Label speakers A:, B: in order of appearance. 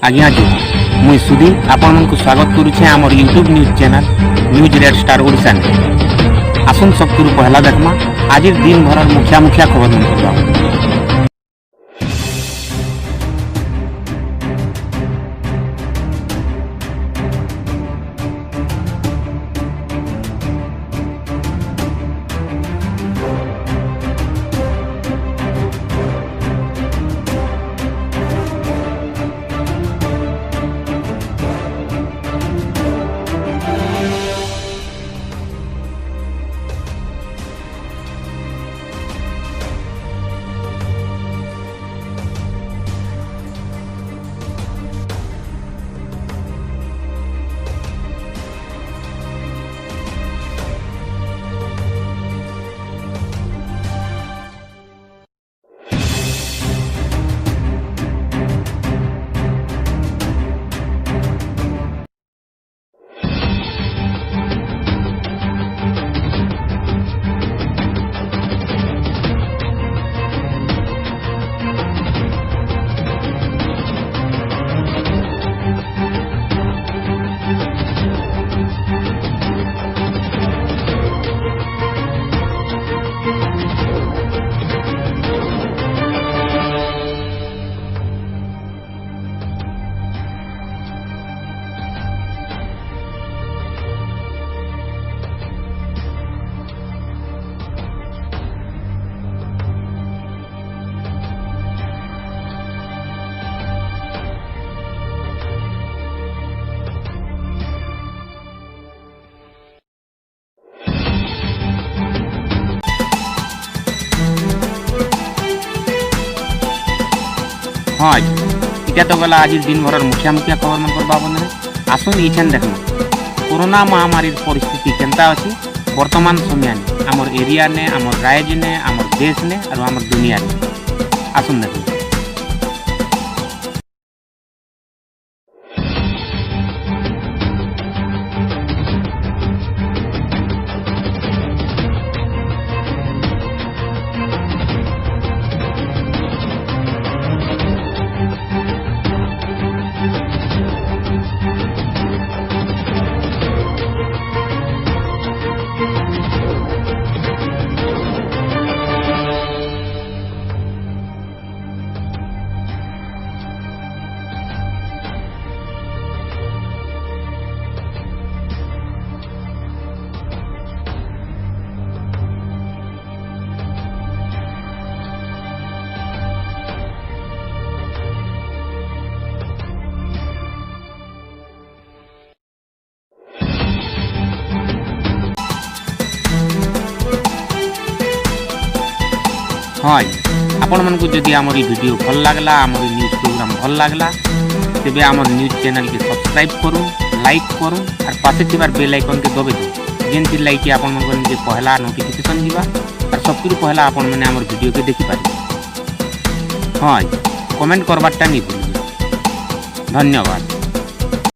A: आज्ञा जुहार मुई सुधीर आपण को स्वागत करुछे आमर YouTube news channel news red star Odisha ने आसन सबकु पहला देखमा आज दिन भर मुखिया मुखिया खबर मन करबा। हाँ इटा तो गला आज दिन भर मुखिया मुखिया खबर मन कर बाबन आसन इछन देखना कोरोना महामारी परिस्थिति केनता अछि वर्तमान समय ने आमर एरिया ने आमर राज्य ने आमर देश ने और आमर दुनिया ने आसन देखना। हाँ आपण मन को जदि आमर वीडियो भल लागला आमर न्यूज प्रोग्राम भल लागला तेबे आमर न्यूज चैनल के सब्सक्राइब करूँ लाइक करूँ और पासे थिबार बेल आइकन के दबे दो जेनथि लाइक कि आपण मन के पहला नोटिफिकेशन दिबा और सबकु पहला आपण माने आमर वीडियो के देखि पारिबे। हाँ कमेंट करबाटा नहीं भूलिए। धन्यवाद।